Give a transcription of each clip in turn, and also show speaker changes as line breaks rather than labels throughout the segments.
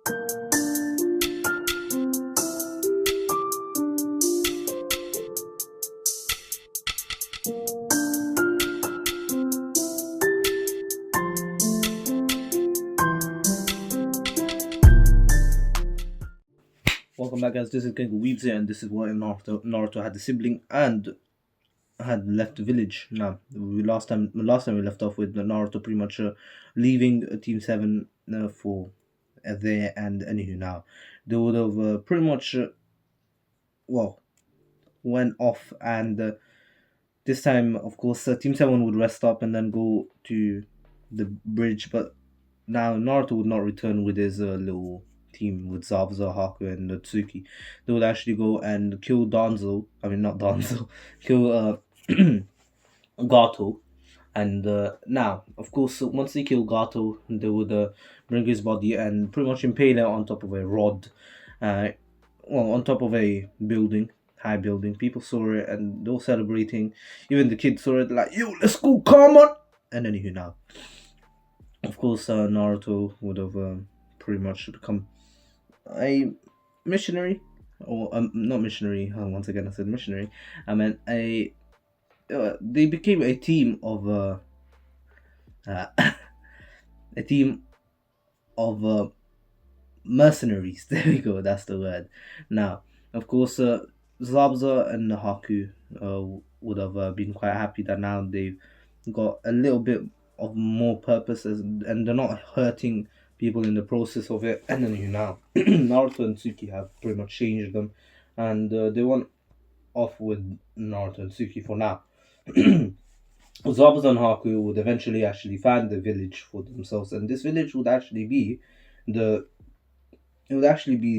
Welcome back, guys. This is Kengo Weaves here, and this is what Naruto had the sibling and had left the village. Now, last time we left off with Naruto pretty much leaving Team Seven for there, and anywho, now they would have pretty much well went off, and this time, of course, Team Seven would rest up and then go to the bridge, but now Naruto would not return with his little team with Zabuza, Haku, and Tsuki. They would actually go and kill Danzo. I mean, not Danzo. Kill Gato. And now, of course, once they kill Gato, they would bring his body and pretty much impale it on top of a rod. Uh, on top of a building, high building. People saw it and they were celebrating. Even the kids saw it, like, yo, let's go, come on! And anywho, now, of course, Naruto would have pretty much become a missionary, or not missionary. Once again, I said missionary. I meant a. They became a team of a team of mercenaries. There we go. That's the word. Now, of course, Zabuza and Haku would have been quite happy that now they've got a little bit of more purpose, and they're not hurting people in the process of it. And then now, Naruto and Tsuki have pretty much changed them, and they went off with Naruto and Tsuki for now. Zabuza and Haku would eventually actually find the village for themselves, and this village would actually be the the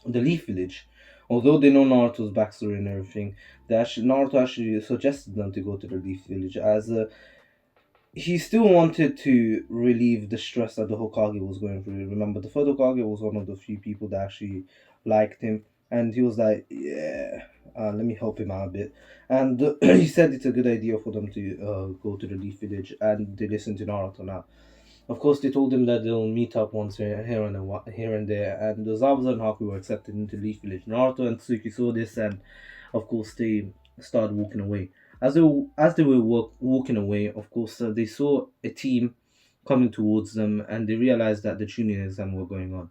Leaf Village. Although they know Naruto's backstory and everything, Naruto actually suggested them to go to the Leaf Village, as he still wanted to relieve the stress that the Hokage was going through. Remember, the third Hokage was one of the few people that actually liked him, and he was like, yeah, let me help him out a bit. And he said it's a good idea for them to go to the Leaf Village, and they listened to Naruto now. Of course, they told him that they'll meet up once here and there, and the Zabuza and Haku were accepted into Leaf Village. Naruto and Tsuki saw this, and of course, they started walking away. As they were walking away, of course, they saw a team coming towards them, and they realized that the Chunin exam were going on.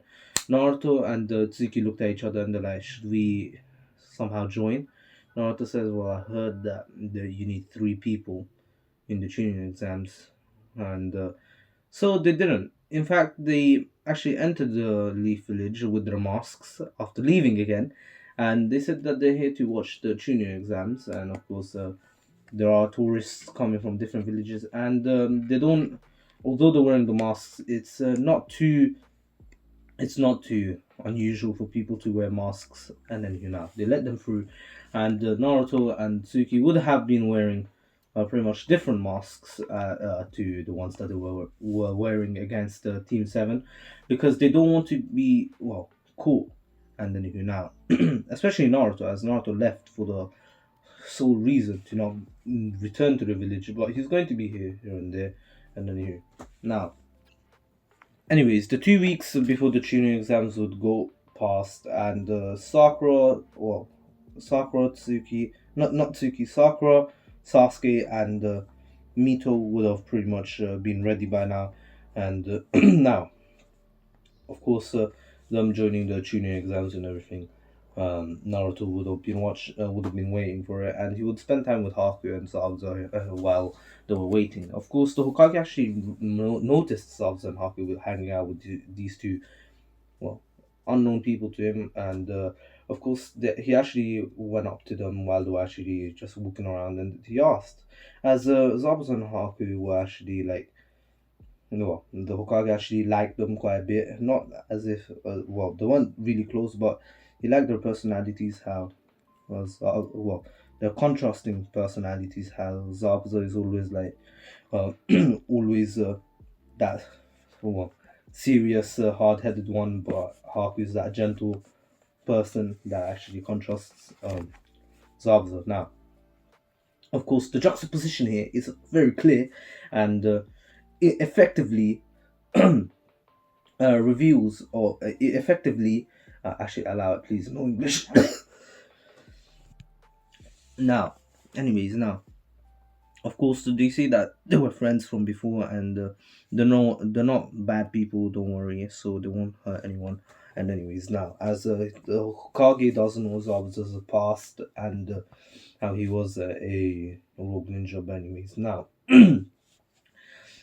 Naruto and Tsuki looked at each other and they're like, "Should we somehow join?" Naruto says, "Well, I heard that you need 3 people in the Chunin exams," and so they didn't. In fact, they actually entered the Leaf Village with their masks after leaving again, and they said that they're here to watch the Chunin exams, and of course, there are tourists coming from different villages, and they don't. Although they're wearing the masks, it's not too unusual for people to wear masks, and then they let them through, and Naruto and Tsuki would have been wearing pretty much different masks to the ones that they were wearing against Team Seven, because they don't want to be caught. And then especially Naruto, as Naruto left for the sole reason to not return to the village, but he's going to be here and there, and then now. Anyways, the 2 weeks before the tuning exams would go past, and Sakura, Tsuki, not Tsuki, Sakura, Sasuke, and Mito would have pretty much been ready by now, and now, of course, them joining the tuning exams and everything. Naruto would have been waiting for it, and he would spend time with Haku and Zabuza while they were waiting. Of course, the Hokage actually noticed Zabuza and Haku hanging out with these two, unknown people to him, and of course, he actually went up to them while they were actually just walking around, and he asked, as Zabuza and Haku were actually like. No, the Hokage actually liked them quite a bit. Not as if, they weren't really close, but he liked their personalities. How their contrasting personalities. How Zabuza is always like, always that serious, hard-headed one, but Haku is that gentle person that actually contrasts Zabuza. Now, of course, the juxtaposition here is very clear, and it effectively reveals or it effectively actually allow it, please, no English. Now, anyways, now of course they say that they were friends from before, and they're not bad people. Don't worry, so they won't hurt anyone. And anyways, now as the Hokage doesn't know Zabuza's past and how he was a rogue ninja. But anyways, now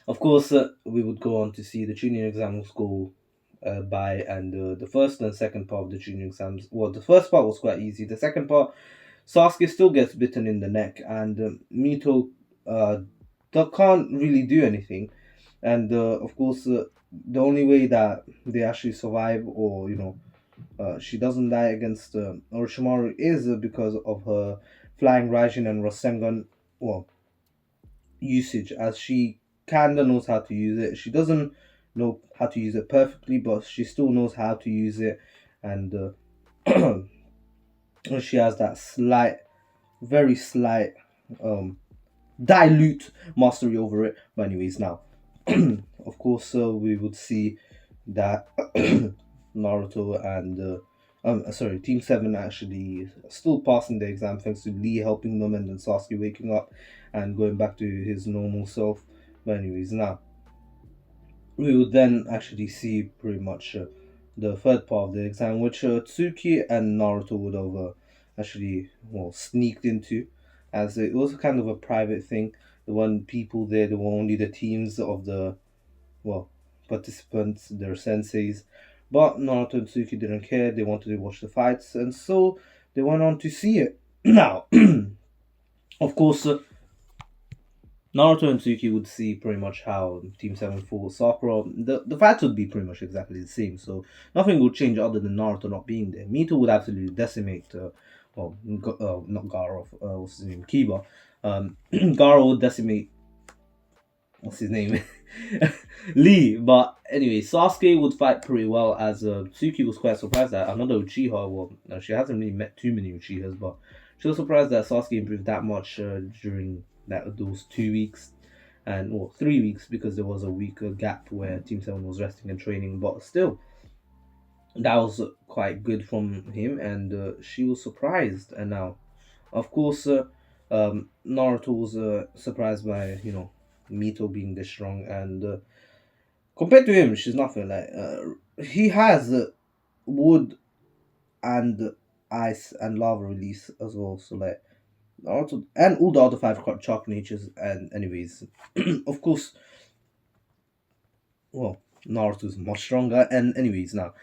of course we would go on to see the tuning exams go by, and the first and second part of the tuning exams. Well, the first part was quite easy. The second part, Sasuke still gets bitten in the neck, and Mito uh, can't really do anything. And of course, the only way that they actually survive, or she doesn't die against Orochimaru, is because of her flying Raijin and Rasengan, well, usage, as she kinda knows how to use it. She doesn't know how to use it perfectly, but she still knows how to use it, and she has that slight, very slight, um, dilute mastery over it. But anyways, now, of course, we would see that Naruto and sorry, Team Seven actually still passing the exam thanks to Lee helping them, and then Sasuke waking up and going back to his normal self. But anyways, now we would then actually see pretty much the third part of the exam, which Tsuki and Naruto would have actually well sneaked into, as it was kind of a private thing. There weren't people there; there were only the teams of the well participants, their senseis. But Naruto and Tsuki didn't care; they wanted to watch the fights, and so they went on to see it. Now, of course, Naruto and Tsuki would see pretty much how Team 7 fought Sakura. The fights would be pretty much exactly the same, so nothing would change other than Naruto not being there. Mito would absolutely decimate, not Garo, what's his name? Kiba. Garo would decimate, what's his name? Lee. But anyway, Sasuke would fight pretty well, as Tsuki was quite surprised that another Uchiha, well, no, she hasn't really met too many Uchihas, but she was surprised that Sasuke improved that much during those 2 weeks, and well 3 weeks, because there was a week gap where Team 7 was resting and training, but still that was quite good from him, and she was surprised. And now of course Naruto was surprised by Mito being this strong, and compared to him she's nothing. Like he has wood and ice and lava release as well, so like Naruto and all the other five chalk natures. And anyways, of course, well, Naruto's much stronger. And anyways, now,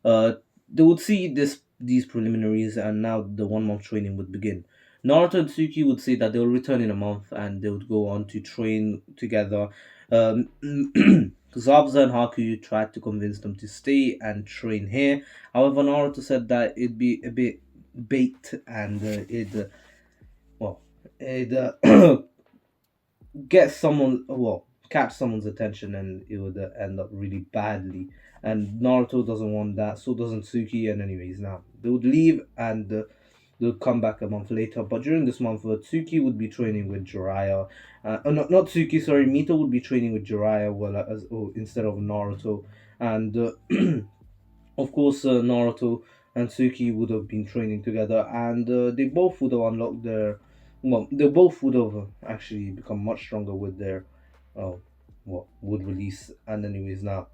uh, they would see these preliminaries, and now the 1 month training would begin. Naruto and Tsuki would say that they will return in a month, and they would go on to train together. Zabuza and Haku tried to convince them to stay and train here. However, Naruto said that it'd be a bit bait, and well, it get someone, well, catch someone's attention, and it would end up really badly. And Naruto doesn't want that, so doesn't Tsuki. And anyways, now they would leave, and they'll come back a month later. But during this month, Tsuki would be training with Jiraiya. Not Tsuki, sorry, Mito would be training with Jiraiya, well, instead of Naruto. And of course, Naruto and Tsuki would have been training together, and they both would have unlocked their. Well, they both would have actually become much stronger with their, wood release. And anyways, now,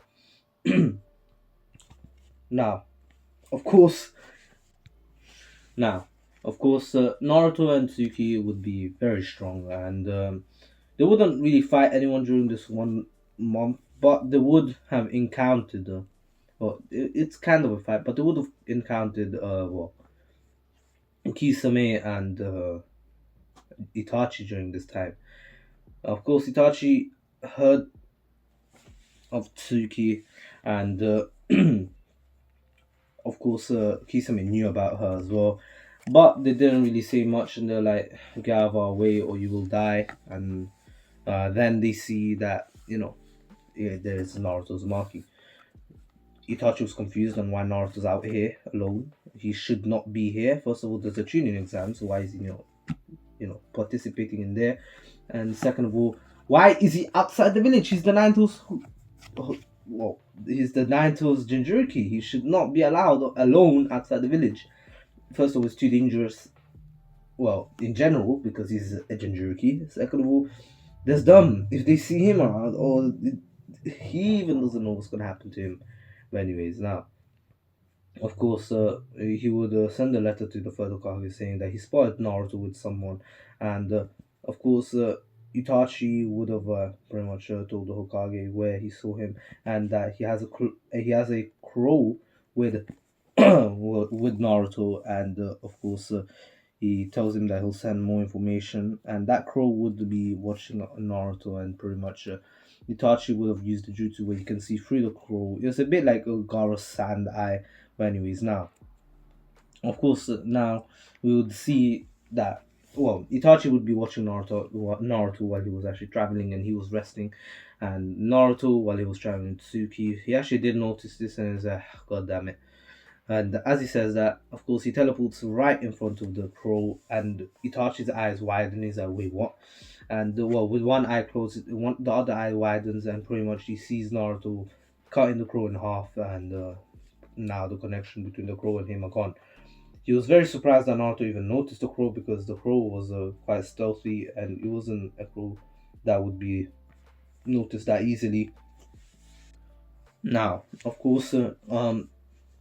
now, of course, now, of course, Naruto and Tsuki would be very strong, and they wouldn't really fight anyone during this 1 month, but they would have encountered. Well, it's kind of a fight, but they would have encountered Kisame and Itachi during this time. Of course, Itachi heard of Tsuki, and of course, Kisame knew about her as well. But they didn't really say much, and they're like, "Get out of our way, or you will die." And then they see that yeah, there's Naruto's marking. Itachi was confused on why Naruto's out here alone. He should not be here. First of all, there's a tuning exam, so why is he participating in there? And second of all, why is he outside the village? He's the ninth. Whoa. he's the Nine-Tails Jinchuriki. He should not be allowed alone outside the village. First of all, it's too dangerous. Well, in general, because he's a Jinchuriki. Second of all, that's dumb. If they see him around, or he even doesn't know what's gonna happen to him. But anyways, now of course, he would send a letter to the third Hokage saying that he spotted Naruto with someone, and of course, Itachi would have pretty much told the Hokage where he saw him, and that he has a crow with with Naruto, and of course, he tells him that he'll send more information, and that crow would be watching Naruto, and pretty much. Itachi would have used the jutsu where you can see through the crow. It's a bit like Gaara's sand eye, but anyways, now of course now we would see that Itachi would be watching Naruto while he was actually traveling and he was resting, and Naruto while he was traveling to Tsuki. He actually did notice this and is God damn it. And as he says that, of course, he teleports right in front of the crow, and Itachi's eyes widen. He's like, "Wait, what?" And with one eye closed, the other eye widens, and pretty much he sees Naruto cutting the crow in half, and now the connection between the crow and him are gone. He was very surprised that Naruto even noticed the crow because the crow was quite stealthy, and it wasn't a crow that would be noticed that easily. Now, of course,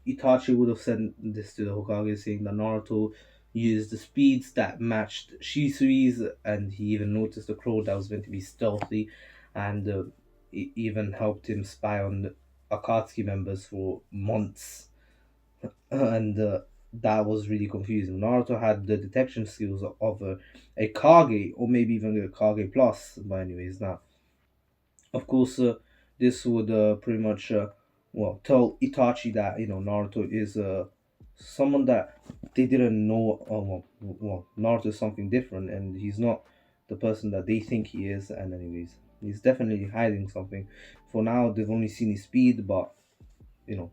Itachi would have sent this to the Hokage, saying that Naruto used the speeds that matched Shisui's, and he even noticed the crow that was meant to be stealthy, and it even helped him spy on the Akatsuki members for months, and that was really confusing. Naruto had the detection skills of a Kage, or maybe even a Kage plus, but anyways, now of course, this would pretty much tell Itachi that Naruto is someone that they didn't know. Naruto is something different, and he's not the person that they think he is. And anyways, he's definitely hiding something. For now, they've only seen his speed, but you know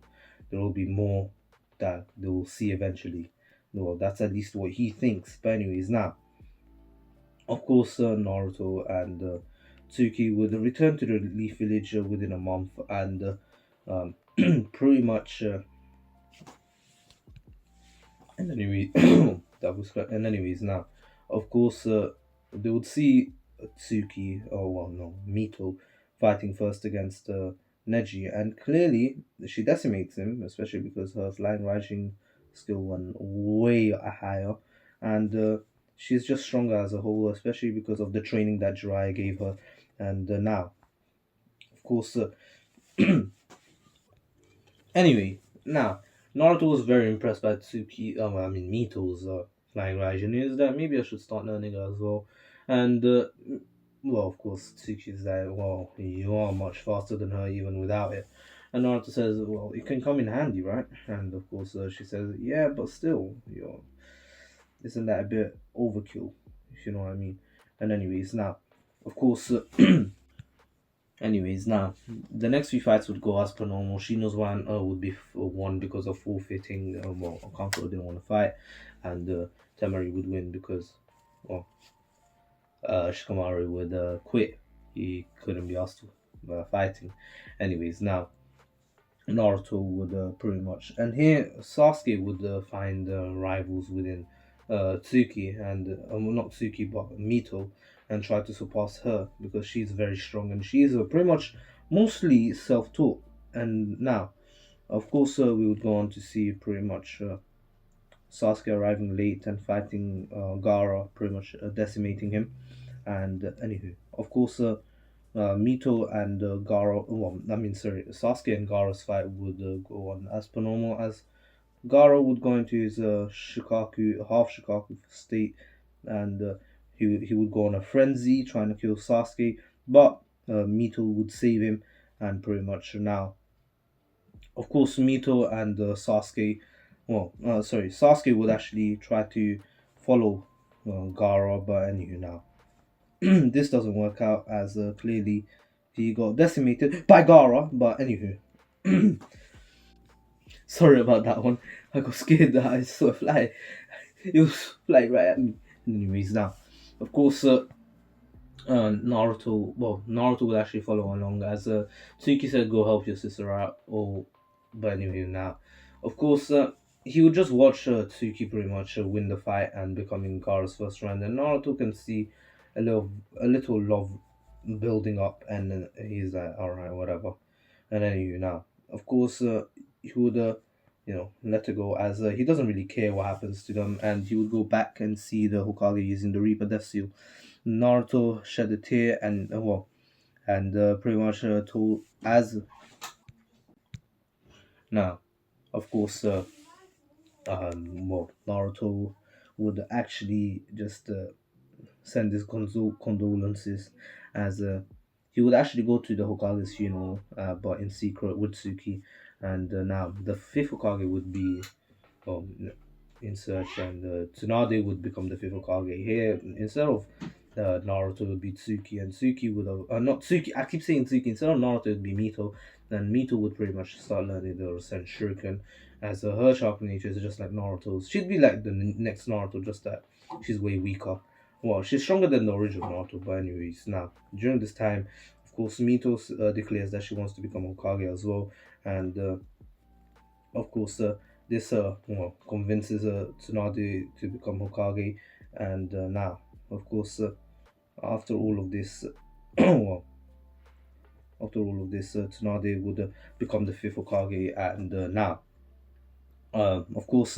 there will be more that they will see eventually. Well, that's at least what he thinks. But anyways, now of course, Naruto and Tsuki would return to the Leaf Village within a month, and pretty much. And anyway, that was correct. And anyways, now, of course, they would see Tsuki, or well, no, Mito, fighting first against Neji, and clearly she decimates him, especially because her flying rising skill went way higher, and she's just stronger as a whole, especially because of the training that Jiraiya gave her. And now, of course, anyway, now Naruto was very impressed by Tsuki. I mean Mito's flying Raijin. Is that maybe I should start learning it as well. And well, of course, Tsuki's like, well, you are much faster than her even without it. And Naruto says, well, it can come in handy, right? And of course, she says, yeah, but still, isn't that a bit overkill, if you know what I mean? And anyways, now, of course, anyways, now the next few fights would go as per normal. Shino's one would be won because of forfeiting. Well, Kankuro didn't want to fight, and Temari would win because, well, Shikamaru would quit. He couldn't be asked to fighting. Anyways, now Naruto would pretty much, and here Sasuke would find rivals within Tsuki and well, not Tsuki but Mito, and try to surpass her because she's very strong and she's pretty much mostly self-taught. And now, of course, we would go on to see pretty much Sasuke arriving late and fighting Gaara, pretty much decimating him. And anywho, of course, Mito and Gaara, well, I mean, sorry, Sasuke and Gaara's fight would go on as per normal, as Gaara would go into his Shikaku, half Shikaku state, and he would go on a frenzy trying to kill Sasuke, but Mito would save him, and pretty much now, of course, Mito and Sasuke, Sasuke would actually try to follow Gaara, but anywho, now this doesn't work out as clearly he got decimated by Gaara, but anywho. Sorry about that one. I got scared that I saw a fly. It was flying right at me. Anyways, now, of course, Naruto will actually follow along as Tsuki said, "Go help your sister out." Or, but anyway, now, of course, he would just watch Tsuki pretty much win the fight and becoming Gaara's first friend, and Naruto can see a little love building up, and then he's like, "All right, whatever." And anyway, now, of course, he would. Let her go as he doesn't really care what happens to them, and he would go back and see the Hokage using the Reaper Death Seal. Naruto shed a tear and pretty much told as now. Of course, Naruto would actually just send his condolences as he would actually go to the Hokage's funeral, but in secret with Suki, and now the fifth Hokage would be um, in search, and Tsunade would become the fifth Hokage. Here, instead of Naruto, it would be Tsuki, and Tsuki would have not Tsuki. I keep saying Tsuki instead of Naruto, it would be Mito, and Mito would pretty much start learning the Rasen Shuriken, as her chakra nature is just like Naruto's. She'd be like the next Naruto, just that she's way weaker. Well, she's stronger than the original Naruto, but anyways, now during this time, of course, Mito declares that she wants to become Hokage as well, and of course, this convinces Tsunade to become Hokage, and now, of course, after all of this, well, after all of this, Tsunade would become the fifth Hokage, and now, of course,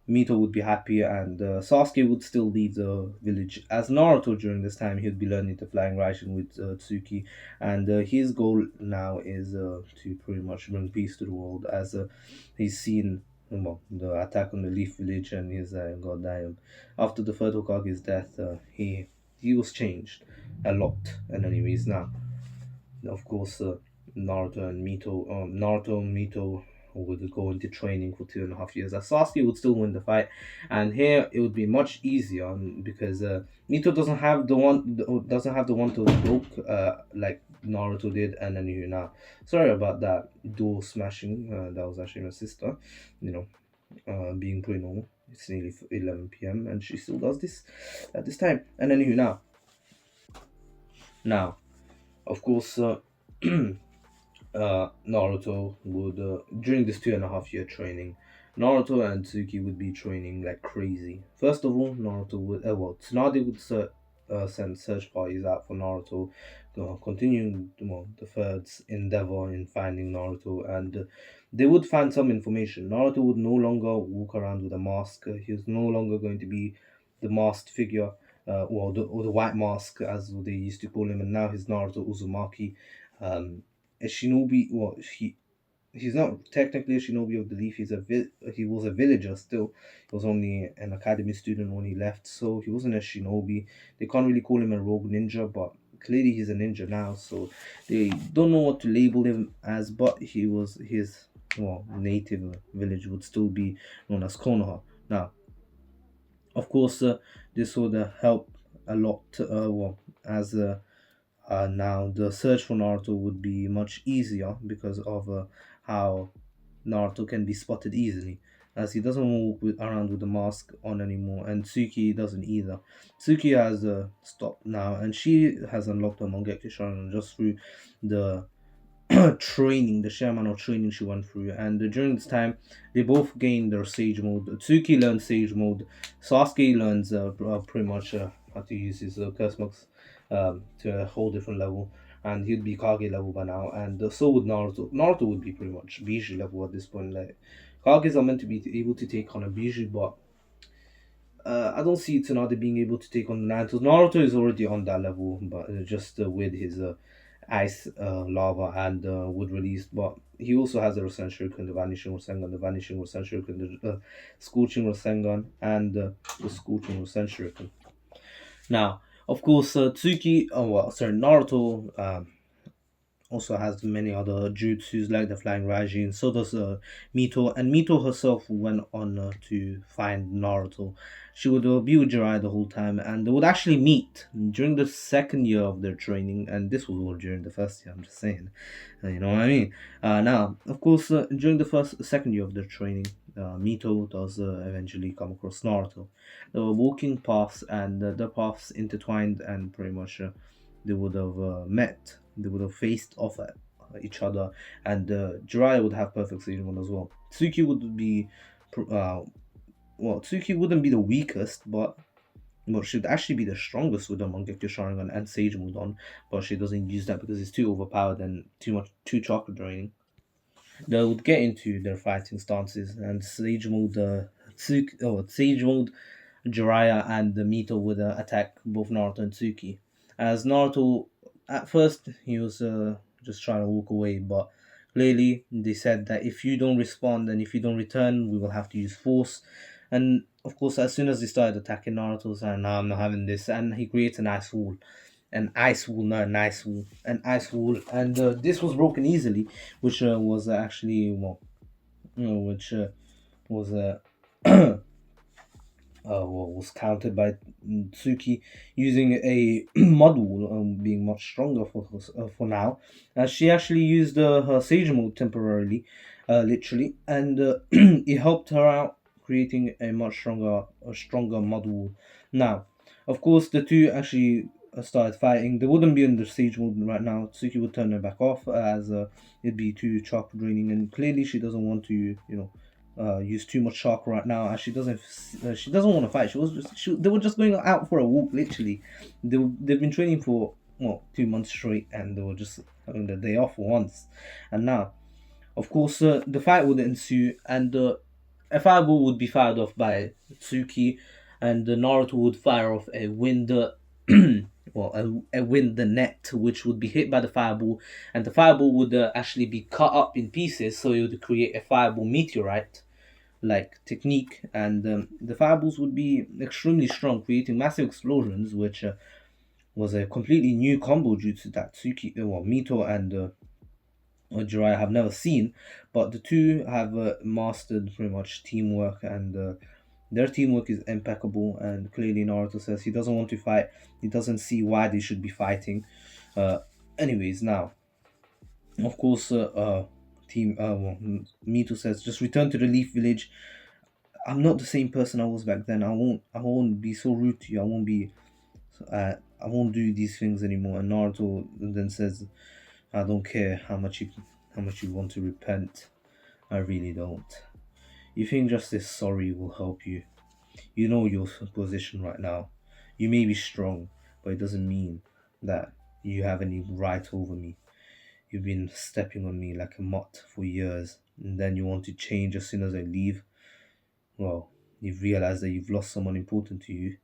Mito would be happy, and Sasuke would still leave the village. As Naruto during this time, he would be learning the flying Raijin with Tsuki, and his goal now is to pretty much bring peace to the world. As he's seen the attack on the Leaf Village, and he's God damn. After the third Hokage's death, he was changed a lot. And anyways, now of course, Naruto and Mito would go into training for 2.5 years. As Sasuke would still win the fight, and here it would be much easier because Mito doesn't have the one to broke like Naruto did, and then you now. Sorry about that door smashing. That was actually my sister. You know, being pretty normal. It's nearly 11 p.m. and she still does this at this time. And then you now, of course. Naruto would during this 2.5 year training, Naruto and Tsuki would be training like crazy. First of all, Naruto would Tsunade would send search parties out for Naruto, continuing the third's endeavor in finding Naruto, and they would find some information. Naruto would no longer walk around with a mask. He was no longer going to be the masked figure. Or the white mask as they used to call him, and now he's Naruto Uzumaki. A shinobi. Well, he's not technically a shinobi of the leaf. He was a villager still. He was only an academy student when he left, so he wasn't a shinobi. They can't really call him a rogue ninja, but clearly he's a ninja now. So they don't know what to label him as. But his native village would still be known as Konoha. Now, of course, this would help a lot. As now the search for Naruto would be much easier because of how Naruto can be spotted easily, as he doesn't walk around with the mask on anymore, and Tsuki doesn't either. Tsuki has stopped now, and she has unlocked her Mangekyo Sharingan just through the training, the sheer amount of training she went through. And during this time, they both gained their Sage mode. Tsuki learns Sage mode. Sasuke learns pretty much how to use his curse marks to a whole different level. And he'd be Kage level by now. And so would Naruto. Naruto would be pretty much Biji level at this point. Like Kages are meant to be able to take on a Biji, but I don't see Tsunade being able to take on Naruto. Naruto is already on that level, but just with his ice, lava, and wood release. But he also has the Rasen Shuriken, the Vanishing Rasengan, the Vanishing Rasen Shuriken, the Scorching Rasengan, and the Scorching Rasen Shuriken. Now, of course, Naruto also has many other jutsus like the Flying Raijin. So does Mito, and Mito herself went on to find Naruto. She would be with Jiraiya the whole time, and they would actually meet during the second year of their training. And this was all during the first year. I'm just saying, you know what I mean. Now, of course, during the second year of their training, Mito does eventually come across Naruto. They were walking paths, and the paths intertwined, and pretty much they would have met. They would have faced off at each other, and Jiraiya would have perfect Saiyaman as well. Tsuki would be, Tsuki wouldn't be the weakest, but she'd actually be the strongest with the Mangekyo Sharingan and Sage Mode, but she doesn't use that because it's too overpowered and too chakra draining. They would get into their fighting stances, and Sage Mode, Jiraiya, and the Mito would attack both Naruto and Tsuki. As Naruto, at first, he was just trying to walk away, but clearly they said that if you don't respond and if you don't return, we will have to use force. And of course, as soon as they started attacking Naruto, saying, "No, I'm not having this," and he creates an ice wall, not an ice wall, an ice wall, and this was broken easily, which was actually which was was countered by Tsuki using a mud wall, being much stronger for now. She actually used her Sage mode temporarily, literally, and it helped her out, creating a stronger mud wall. Now, of course, the two actually started fighting. They wouldn't be in the Sage mode right now. Tsuki would turn her back off as it'd be too chakra draining, and clearly she doesn't want to, use too much chakra right now. As she doesn't want to fight. They were just going out for a walk. Literally, they've been training for 2 months straight, and they were just having the day off for once. And now, of course, the fight would ensue, and a fireball would be fired off by Tsuki, and Naruto would fire off a wind. A wind the net, which would be hit by the fireball, and the fireball would actually be cut up in pieces, so it would create a fireball meteorite like technique, and the fireballs would be extremely strong, creating massive explosions, which was a completely new combo jutsu that Mito and Jiraiya have never seen, but the two have mastered pretty much teamwork, and their teamwork is impeccable. And clearly, Naruto says he doesn't want to fight. He doesn't see why they should be fighting. Uh, Anyways, now, of course, Mito says just return to the Leaf Village. I'm not the same person I was back then. I won't be so rude to you. I won't do these things anymore. And Naruto then says, I don't care how much you want to repent. I really don't. You think just this sorry will help you? You know your position right now. You may be strong, but it doesn't mean that you have any right over me. You've been stepping on me like a mutt for years, and then you want to change as soon as I leave. Well, you've realized that you've lost someone important to you.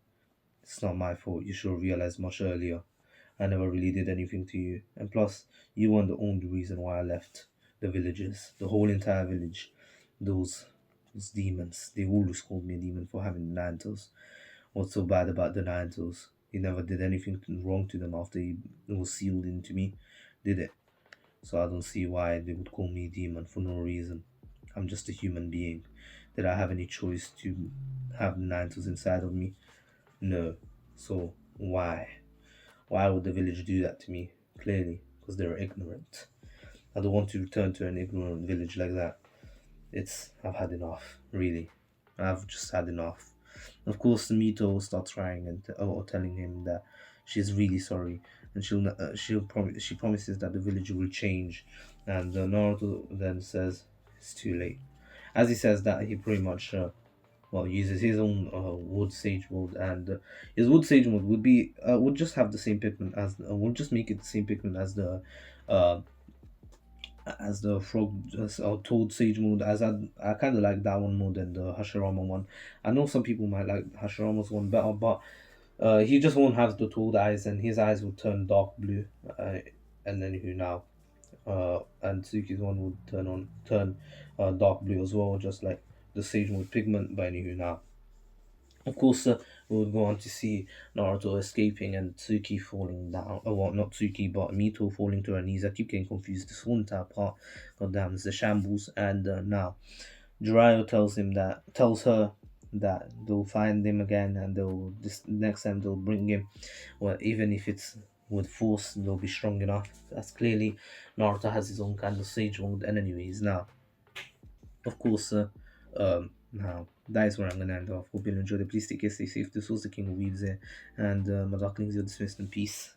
It's not my fault. You should have realized much earlier. I never really did anything to you. And plus, you weren't the only reason why I left the villages. The whole entire village. Those those demons. They always called me a demon for having the nine toes. What's so bad about the nine toes? He never did anything wrong to them after he was sealed into me, did it? So I don't see why they would call me a demon for no reason. I'm just a human being. Did I have any choice to have the nine toes inside of me? No. So why? Why would the village do that to me? Clearly, because they're ignorant. I don't want to return to an ignorant village like that. I've had enough, really. I've just had enough. Of course, Mito starts crying and or telling him that she's really sorry, and she promises that the village will change. And Naruto then says it's too late. As he says that, he pretty much uses his own wood sage mode, and his wood sage mode would just have the same pigment as would just make it the same pigment uh as the frog or toad sage mode. As I kind of like that one more than the Hashirama one. I know some people might like Hashirama's one better, but he just won't have the toad eyes, and his eyes will turn dark blue. And then who now? And Tsuki's one would turn dark blue as well, just like the sage mode pigment. But anywho now. Of course, we would go on to see Naruto escaping and Tsuki falling down. Oh, well, not Tsuki, but Mito falling to her knees. I keep getting confused. This whole entire part, goddamn, it's a shambles. And now, Jiraiya tells her that they'll find him again, and this next time they'll bring him. Well, even if it's with force, they'll be strong enough. That's clearly Naruto has his own kind of sage mode. And anyways, now, of course. Now that is where I'm gonna end off. Hope you'll enjoy the. Please take care, stay safe. This was the King of Weaves here, and my ducklings, you're dismissed in peace.